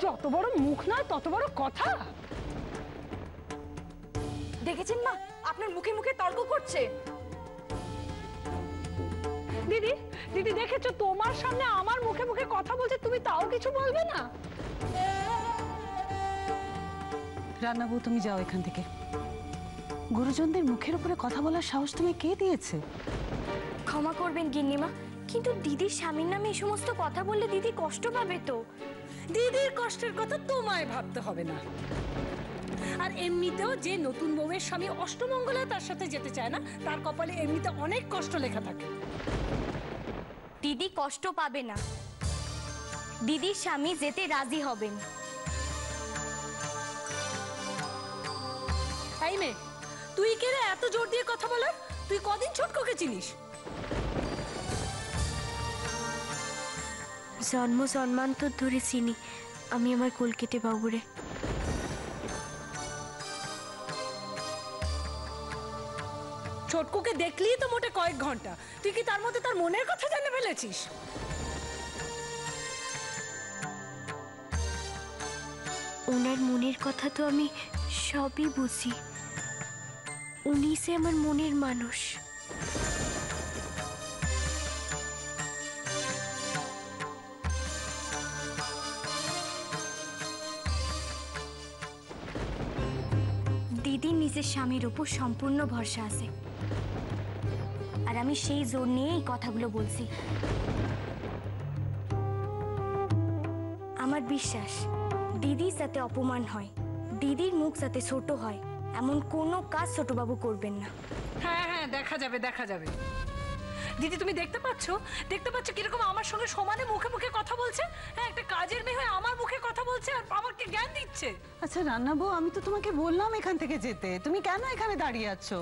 যত বড় মুখ নয় তত বড় কথা। দেখেছেন মা, আপনার মুখে মুখে তর্ক করছে। দিদি দিদি দেখেছো, তোমার সামনে আমার মুখে মুখে কথা বলছে, তুমি তাও কিছু বলবে না? রান্নাবু, তুমি যাও এখান থেকে। গুরুজনদের মুখের উপরে কথা বলার সাহস তুমি কে দিয়েছে? ক্ষমা করবেন গিন্নিমা, কিন্তু দিদির স্বামীর নামে এই সমস্ত কথা বললে দিদি কষ্ট পাবে তো। দিদির কষ্টের কথা তোমায় ভাবতে হবে না। আর এমনিতেও যে নতুন বউয়ের স্বামী অষ্টমঙ্গলায় তার সাথে যেতে চায় না, তার কপালে এমনিতে অনেক কষ্ট লেখা থাকে। দিদি কষ্ট পাবে না, দিদির স্বামী যেতে রাজি হবেন। এই মেয়ে, তুই কে রে এত জোর দিয়ে কথা বলার? তুই কদিন ছোটকোকে চিনিস? জন্ম জন্মান্তর ধরে চিনি আমি আমার কলকেটে বাবুরে। ছোটকোকে দেখলেই তো মোটে কয়েক ঘন্টা, তুই কি তার মধ্যে তার মনের কথা জেনে ফেলেছিস? ওনার মনের কথা তো আমি সবই বুঝি, উনি সে আমার মনের মানুষ। দিদির নিজের স্বামীর উপর সম্পূর্ণ ভরসা আছে, আর আমি সেই জোর নিয়ে এই কথাগুলো বলছি। আমার বিশ্বাস দিদির যাতে অপমান হয়, দিদির মুখ যাতে ছোট হয়, এমন কোনো কাজ ছোটবাবু করবেন না। হ্যাঁ হ্যাঁ, দেখা যাবে দেখা যাবে। দিদি তুমি দেখতে পাচ্ছ কিরকম আমার সঙ্গে সমানে মুখে মুখে কথা বলছে? হ্যাঁ, একটা কাজের মেয়ে হয়ে আমার মুখে কথা বলছে আর আমাকে জ্ঞান দিচ্ছে। আচ্ছা রান্নাবু, আমি তো তোমাকে বললাম এখান থেকে যেতে, তুমি কেন এখানে দাঁড়িয়ে আছো?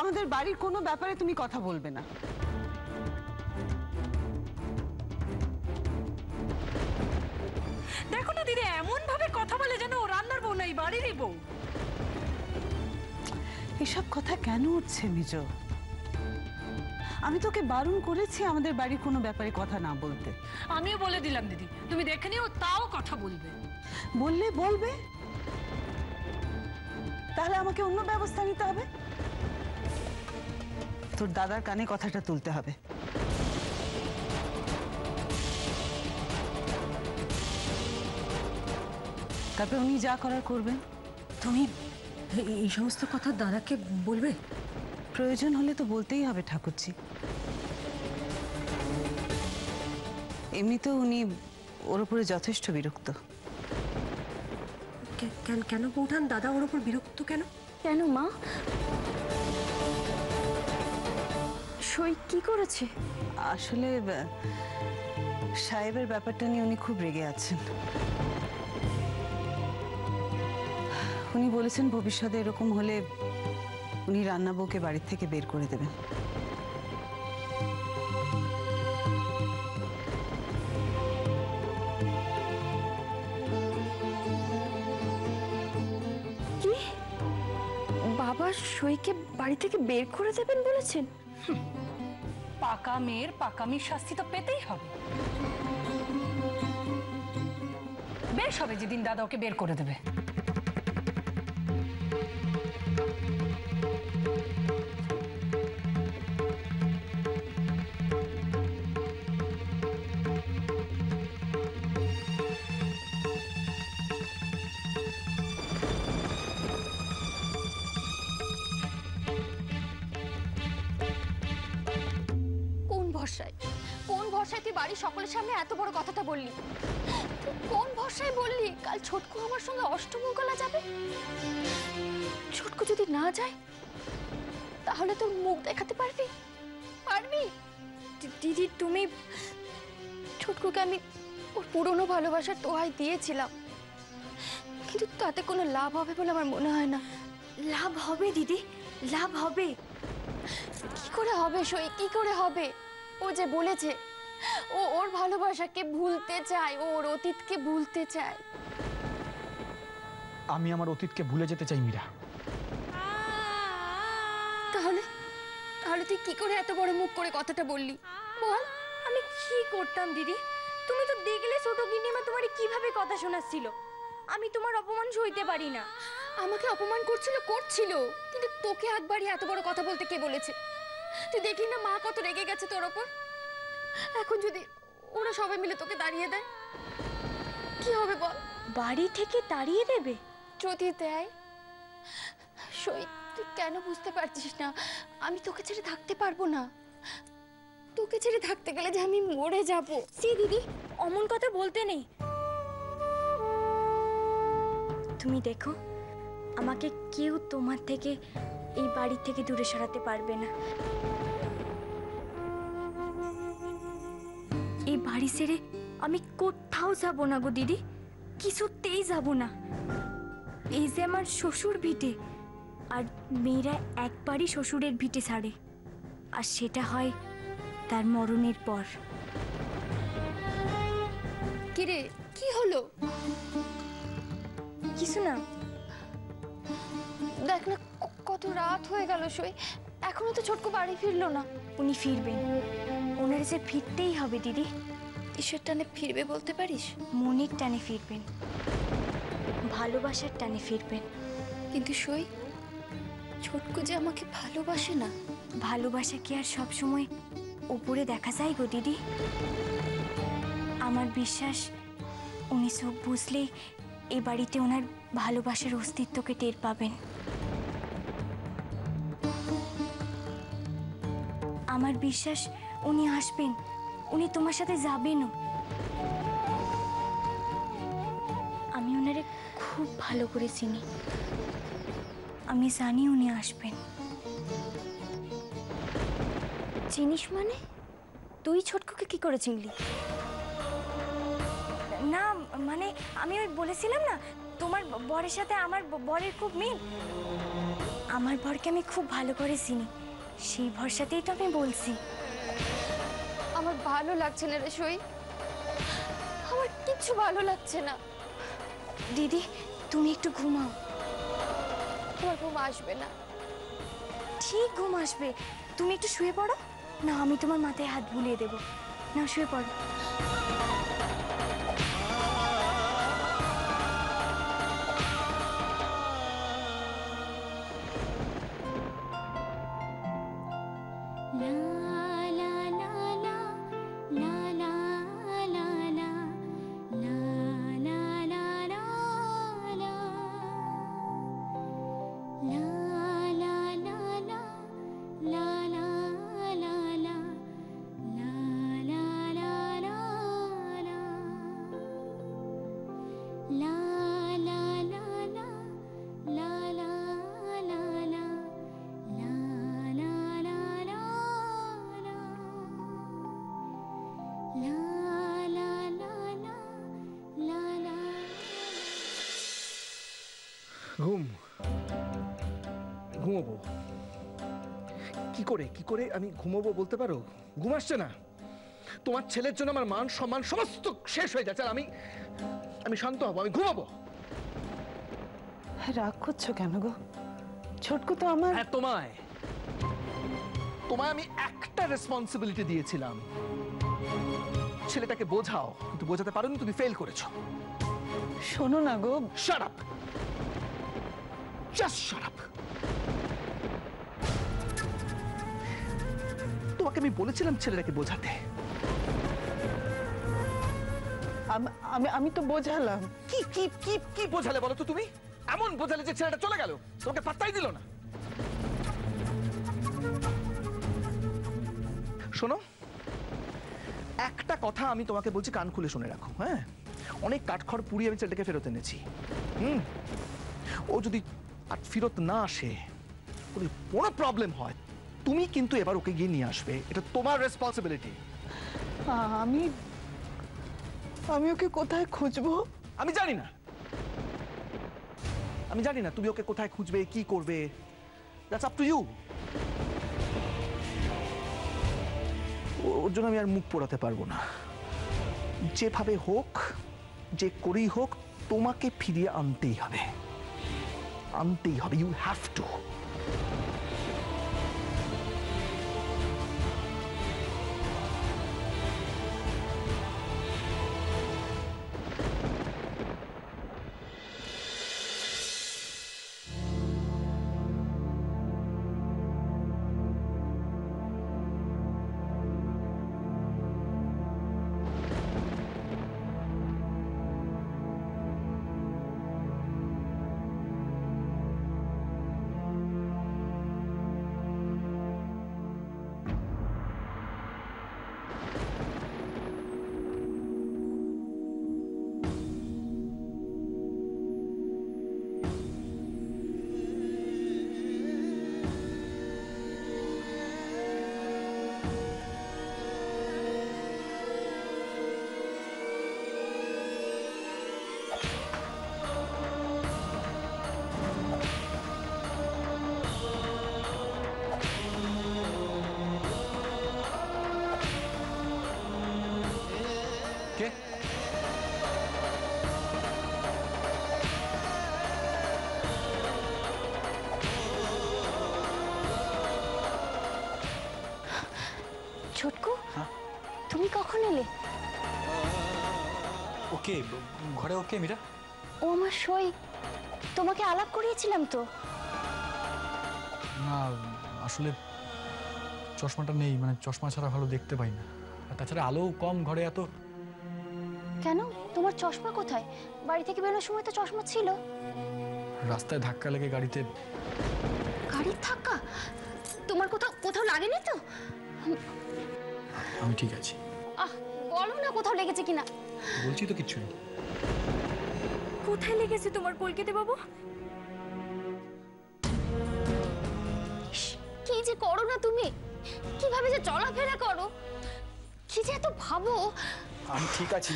আমাদের বাড়ির কোনো ব্যাপারে তুমি কথা বলবে না। দেখো না দিদি, এমন ভাবে কথা বলে যেন ও রান্নার বউ নাই, বাড়িরই বউ। এসব কথা কেন উঠছে মেজ? আমি তোকে বারণ করেছি আমাদের বাড়ির কোনো ব্যাপারে কথা না বলতে। আমিও বলে দিলাম দিদি, তুমি দেখে নিও, তাও কথা বলবে। বললে বলবে, তাহলে আমাকে অন্য ব্যবস্থা নিতে হবে। তোর দাদার কানে কথাটা তুলতে হবে। তারপরে উনি যা করার করবেন। তুমি এই সমস্ত কথা দাদাকে বলবে? প্রয়োজন হলে তো বলতেই হবে ঠাকুরজি। এমনিতেও উনি ওর উপরে যথেষ্ট বিরক্ত। কেন বৌঠান, দাদা ওর উপর বিরক্ত কেন? কেন মা? সই কি করেছে? আসলে সাহেবের ব্যাপারটা নিয়ে উনি খুব রেগে আছেন। উনি বলেছেন ভবিষ্যতে এরকম হলে উনি রান্নাবউকে বাড়ির থেকে বের করে দেবেন। কি? বাবা সইকে বাড়ি থেকে বের করে দেবেন বলেছেন? পাকা মেয়ের পাকামির শাস্তি তো পেতেই হবে। বেশ হবে যেদিন দাদা ওকে বের করে দেবে। কোন ভরসায় তুই বাড়ির সকলের সামনে এত বড় কথাটা বললি? তুই কোন ভরসায় বললি কাল ছোটকু আমার সঙ্গে অষ্টমঙ্গলা যাবে? ছোটকু যদি না যায় তাহলে তোর মুখ দেখাতে পারবি? দিদি, তুমি ছোটকুকে আমি ওর পুরনো ভালোবাসার দোহাই দিয়েছিলাম, কিন্তু তাতে কোনো লাভ হবে বলে আমার মনে হয় না। লাভ হবে দিদি, লাভ হবে। কি করে হবে সই, কি করে হবে? ও যে বলেছে ও ওর ভালোবাসাকে ভুলতে চায়, ওর অতীতকে ভুলতে চায়। আমি আমার অতীতকে ভুলে যেতে চাই মীরা। তাহলে তাহলে তুই কি করে এত বড় মুখ করে কথাটা বললি বল? আমি কি করতাম দিদি? তুমি তো দেখলে ছোট গিন্নিমা তোমার কিভাবে কথা শোনাচ্ছিল। আমি তোমার অপমান সইতে পারি না। আমাকে অপমান করছিল, কিন্তু তোকে হাত বাড়িয়ে এত বড় কথা বলতে কে বলেছে? তুই দেখলি না মা কত রেগে গেছে তোর ওপর। এখন যদি ওরা সবাই মিলে তোকে তাড়িয়ে দেয় কি হবে বল? বাড়ি থেকে তাড়িয়ে দেবে? যদি দেয়, সই তুই কেন বুঝতে পারছিস না? আমি তোকে ছেড়ে থাকতে পারবো না। তোকে ছেড়ে থাকতে গেলে যে আমি মরে যাবো। সে দিদি, অমন কথা বলতে নেই। তুমি দেখো, আমাকে কেউ তোমার থেকে এই বাড়ি থেকে দূরে সরাতে পারবে না। এই বাড়ি ছেড়ে আমি কোথাও যাব না গো দিদি, কিছুতেই যাব না। এই যে আমার শ্বশুর ভিটে, আর মেয়েরা একবারই শ্বশুরের ভিটে ছাড়ে, আর সেটা হয় তার মরণের পর। কিরে, কি হলো? কিছু না। দেখ না কত রাত হয়ে গেল সই, এখনো তো ছোটকু বাড়ি ফিরলো না। উনি ফিরবেন, ওনার যে ফিরতেই হবে দিদি। কিসের টানে ফিরবে বলতে পারিস? মনের টানে ফিরবেন, ভালোবাসার টানে ফিরবেন। কিন্তু সই, ছোটকু যে আমাকে ভালোবাসে না। ভালোবাসা কি আর সবসময় উপরে দেখা যায় গো দিদি? আমার বিশ্বাস উনি চোখ বুঝলেই এই বাড়িতে ওনার ভালোবাসার অস্তিত্বকে টের পাবেন। আমার বিশ্বাস উনি আসবেন, উনি তোমার সাথে যাবেনও। আমি ওনারে খুব ভালো করে চিনি, আমি জানি উনি আসবেন। চিনিস মানে? তুই ছোটকুকে কি করে চিনলি? না মানে আমি ওই বলেছিলাম না, তোমার বরের সাথে আমার বরের খুব মিল। আমার বরকে আমি খুব ভালো করে চিনি, সেই ভরসাতেই তো আমি বলছি। আমার ভালো লাগছে না রে সই, আমার কিচ্ছু ভালো লাগছে না। দিদি, তুমি একটু ঘুমাও। তোমার ঘুম আসবে না। ঠিক ঘুম আসবে, তুমি একটু শুয়ে পড়ো না। আমি তোমার মাথায় হাত বুলিয়ে দেবো, না শুয়ে পড়ো। ঘুমোবো কি করে আমি ঘুমোবো বলতে পারো? ঘুম আসছে না। তোমার ছেলের জন্য আমার মান সম্মান সমস্ত শেষ হয়ে যাচ্ছে। আমি শান্ত হবো, আমি ঘুমাবো। রাগ করছো কেন গো? ছোটকু তো আমার। হ্যাঁ, তোমায় আমি একটা রেসপন্সিবিলিটি দিয়েছিলাম, ছেলেটাকে বোঝাও, কিন্তু বোঝাতে পারোনি, তুমি ফেল করেছো। শোনো না গো। Shut up, just shut up. তোমাকে আমি বলেছিলাম ছেলেটাকে বোঝাতে। আমি তো বোঝালাম। কি কি কি কি বোঝালে বলো তো? তুমি এমন বোঝালে যে ছেলেটা চলে গেল, তোমাকে পাত্তাই দিল না। শোনো, একটা কথা আমি তোমাকে বলছি, কান খুলে শুনে রাখো। হ্যাঁ, অনেক কাঠখড় পুড়িয়ে আমি ছেলেটাকে ফেরত এনেছি। ও যদি আর ফেরত না আসে, কোনো প্রবলেম হয়, তুমি কিন্তু এবার ওকে গিয়ে নিয়ে আসবে। এটা তোমার রেসপন্সিবিলিটি। আমি ওকে কোথায় খুঁজবো? আমি জানি না তুমি ওকে কোথায় খুঁজবে, কি করবে। That's up to you. ওর জন্য আমি আর মুখ পোড়াতে পারবো না। যেভাবে হোক, যে করেই হোক, তোমাকে ফিরিয়ে আনতেই হবে। You have to. ছোটকু, তুমি কখন এলে? ওকে ঘরে ওকে মীরা? ও আমার সই, তোমাকে আলাপ করিয়েছিলাম তো। না আসলে চশমাটা নেই, মানে চশমা ছাড়া ভালো দেখতে পাই না, আর তাছাড়া আলো কম ঘরে এত। কেন, তোমার চশমা কোথায়? বাড়ি থেকে বেরোনোর সময় তো চশমা ছিল। রাস্তায় ধাক্কা লেগে গাড়িতে। গাড়ির ধাক্কা? তোমার কোথাও কোথাও লাগেনি তো? আমি ঠিক আছি। বলো না কোথাও লেগেছে কিনা। বলছি তো কিচ্ছু নেই। কোথায় লেগেছে তোমার কলকাতা বাবু? কি যে করো না তুমি, কিভাবে যে চলাফেরা করো, কি যে এত ভাবো। আমি ঠিক আছি।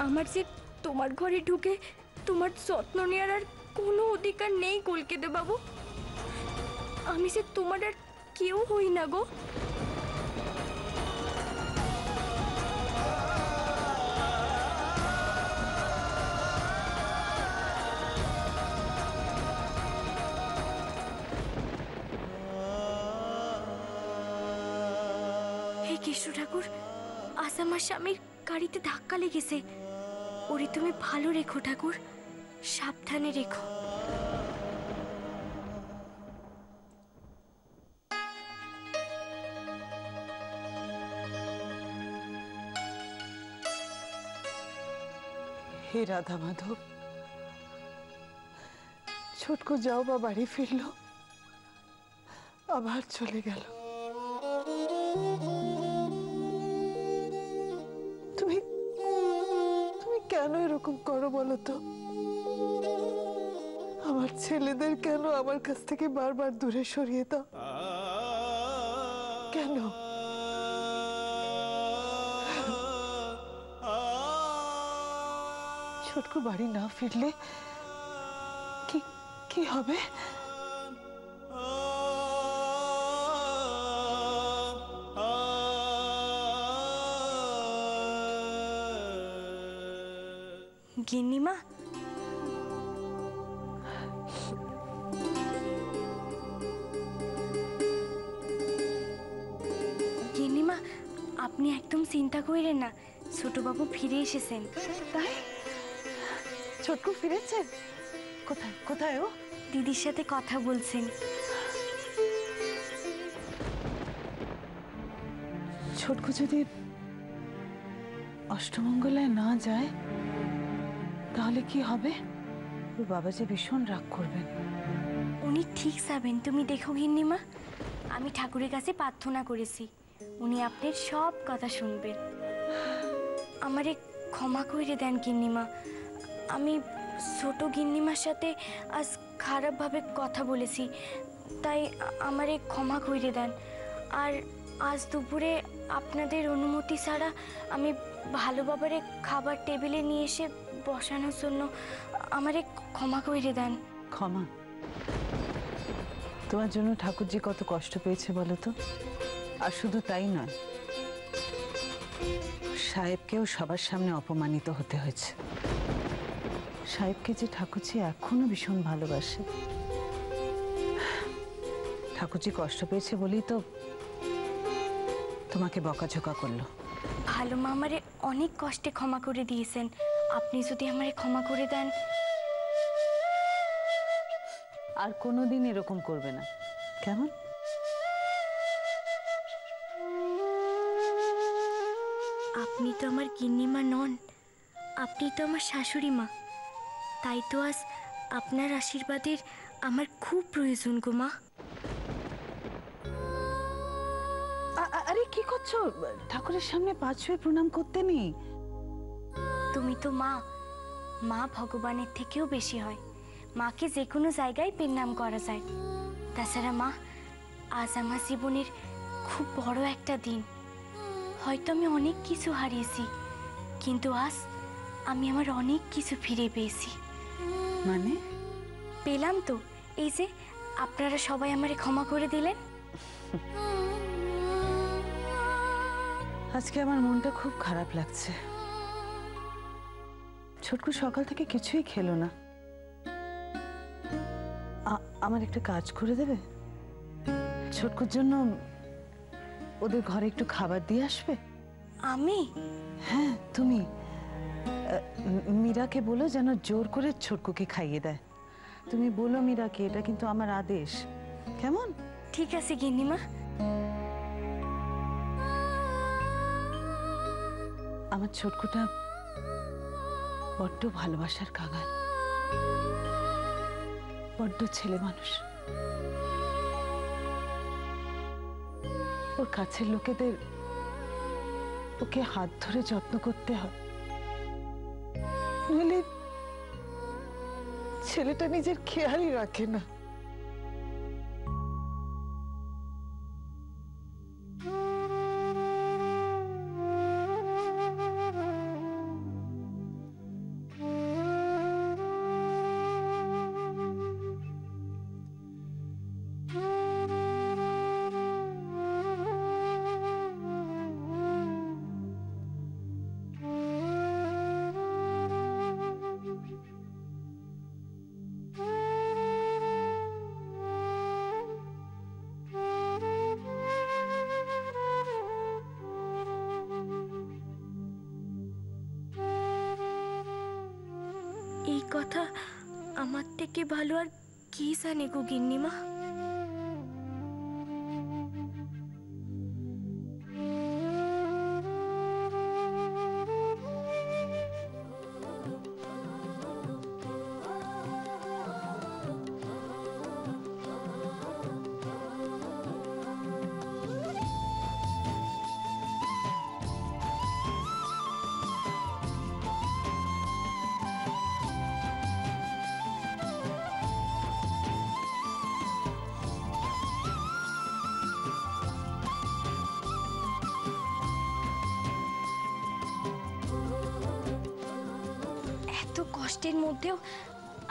আমার যে তোমার ঘরে ঢুকে তোমার যত্ন নেওয়ার আর কোনো অধিকার নেই কলকাতা বাবু। আমি যে তোমার আর কেউ হই না গো। হে কৃষ্ণ ঠাকুর, আজ আমার স্বামীর গাড়িতে ধাক্কা লেগেছে। ওরে তুমি ভালো রেখো ঠাকুর, সাবধানে রেখো। হে রাধা মাধব, ছোটকু যাও বা বাড়ি ফিরলো, আবার চলে গেল। তুমি তুমি কেন এরকম করো বলো তো? আমার ছেলেদের কেন আমার কাছ থেকে বারবার দূরে সরিয়ে দাও? কেন? ছোটকু বাড়ি না ফিরলে কি কি হবে? গিন্নিমা, গিন্নিমা, আপনি একদম চিন্তা করেন না, ছোটবাবু ফিরে এসেছেন। তাই? ছোটকু ফিরেছেন? কোথায় কোথায় ও? দিদির সাথে কথা বলছেন। ছোটকু যদি অষ্টমঙ্গলায় না যায় তাহলে কি হবে? ওর বাবা যে ভীষণ রাগ করবেন। উনি ঠিক যাবেন, তুমি দেখো গিন্নিমা। আমি ঠাকুরের কাছে প্রার্থনা করেছি, উনি আপনার সব কথা শুনবেন। আমারে ক্ষমা করে দেন গিন্নিমা, আমি ছোট গিন্নিমার সাথে আজ খারাপভাবে কথা বলেছি, তাই আমারে ক্ষমা করে দেন। আর আজ দুপুরে আপনাদের অনুমতি ছাড়া আমি ভালো বাবারে খাবার টেবিলে নিয়ে এসে বসানোর জন্য আমারে ক্ষমা করে দেন। ক্ষমা? তোমার জন্য ঠাকুরজি কত কষ্ট পেয়েছে বলো তো? আর শুধু তাই নয়, সাহেবকেও সবার সামনে অপমানিত হতে হয়েছে। সাহেবকে যে ঠাকুরজি এখনো ভীষণ ভালোবাসে। ঠাকুরজি কষ্ট পেয়েছে বলেই তো তোমাকে বকাঝকা করলো। ভালো মা আমারে অনেক কষ্টে ক্ষমা করে দিয়েছেন, আপনি যদি আমারে ক্ষমা করে দেন। আর কোনোদিন এরকম করবে না, কেমন? আপনি তো আমার গিন্নিমা নন, আপনি তো আমার শাশুড়ি মা, তাই তো আজ আপনার আশীর্বাদের আমার খুব প্রয়োজন গো মা। আরে কি করছো? ঠাকুরের সামনে পা ছুঁয়ে প্রণাম করতে নেই। তুমি তো মা, মা ভগবানের থেকেও বেশি হয়। মাকে যে কোনো জায়গায় প্রণাম করা যায়। তাছাড়া মা, আজ আমার জীবনের খুব বড় একটা দিন। হয়তো আমি অনেক কিছু হারিয়েছি, কিন্তু আজ আমি আমার অনেক কিছু ফিরে পেয়েছি। মানে? পেলাম তো, এই যে আপনারা সবাই আমারে ক্ষমা করে দিলেন। আজকে আমার মনটা খুব খারাপ লাগছে। ছোটকু সকাল থেকে কিছুই খেলো না। আমার একটা কাজ করে দেবে? ছোটকুর জন্য ওদের ঘরে একটু খাবার দিয়ে আসবে। আমি? হ্যাঁ তুমি। মীরাকে বলো যেন জোর করে ছোটকুকে খাইয়ে দেয়। তুমি বলো মীরাকে, এটা কিন্তু আমার আদেশ, কেমন? ঠিক আছে গিন্নিমা। আমার ছোটকুটা বড্ড ভালোবাসার কাঙাল, বড্ড ছেলে মানুষ। ওর কাছের লোকেদের ওকে হাত ধরে যত্ন করতে হয়, নইলে ছেলেটা নিজের খেয়ালই রাখে না। এই কথা আমার থেকে ভালো আর কি জানে গো গিন্নিমা? এত কষ্টের মধ্যেও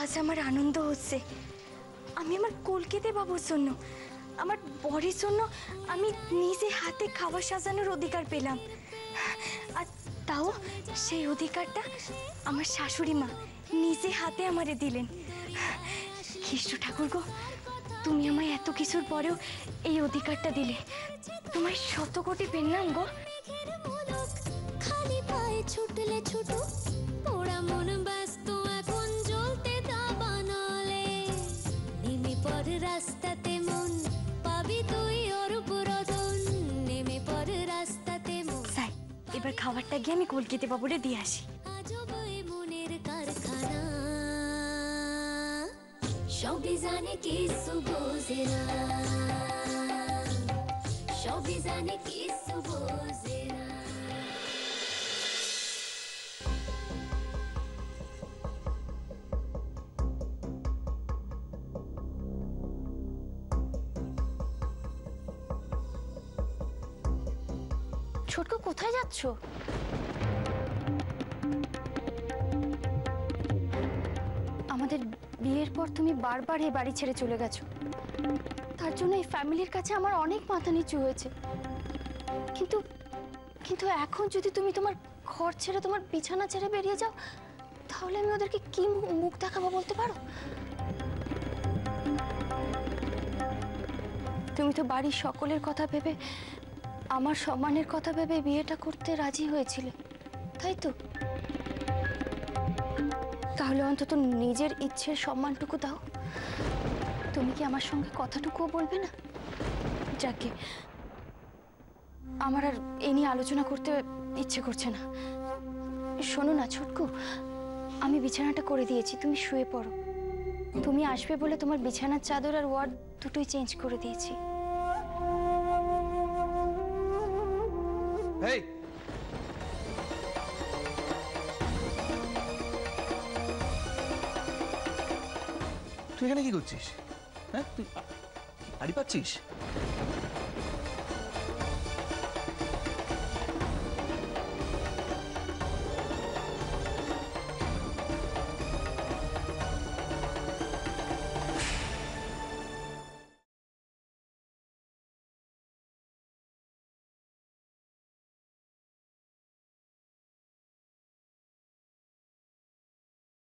আজ আমার আনন্দ হচ্ছে। আমি আমার কলকাতা বাবুর জন্য, আমার বরের জন্য আমি নিজে হাতে খাবার সাজানোর অধিকার পেলাম। আর তাও সেই অধিকারটা আমার শাশুড়ি মা নিজে হাতে আমারে দিলেন। কৃষ্ণ ঠাকুর গো, তুমি আমায় এত কিছুর পরেও এই অধিকারটা দিলে, তোমায় শত কোটি পেলাম গো। খালি পায়ে ছুটলে ছুটো, পোড়া মন ব্যস্ত এখন জ্বলতে দাবানলে। নেমে পড় রাস্তাতে মন, পাবি তুই ওর পুরোদন। নেমে পড় রাস্তাতে মন। যাই, এবার খাবারটা গিয়ে আমি কলকাতা বাবুরে দিয়ে আসি। আজব এই মনের কারখানা, সবই জানে কিছু বোঝে না, সবই জানে কিছু বোঝে না। ছোটকু, কোথায় যাচ্ছ? আমাদের বিয়ের পর তুমি বারবার এই বাড়ি ছেড়ে চলে গেছো, তার জন্য এই ফ্যামিলির কাছে আমার অনেক মাথা নিচু হয়েছে। কিন্তু কিন্তু এখন যদি তুমি তোমার ঘর ছেড়ে, তোমার বিছানা ছেড়ে বেরিয়ে যাও, তাহলে আমি ওদেরকে কি মুখ দেখাবো বলতে পারো? তুমি তো বাড়ির সকলের কথা ভেবে, আমার সম্মানের কথা ভেবে বিয়েটা করতে রাজি হয়েছিলে, তাই তো? তাহলে অন্তত নিজের ইচ্ছের সম্মানটুকু দাও। তুমি কি আমার সঙ্গে কথাটুকুও বলবে না? যাকে আমার আর এ নিয়ে আলোচনা করতে ইচ্ছে করছে না। শোনো না ছোটকু, আমি বিছানাটা করে দিয়েছি, তুমি শুয়ে পড়ো। তুমি আসবে বলে তোমার বিছানার চাদর আর ওয়ার্ড দুটোই চেঞ্জ করে দিয়েছি। এই তুই এখানে কি করছিস? হ্যাঁ, তুই আড়ি পাচ্ছিস?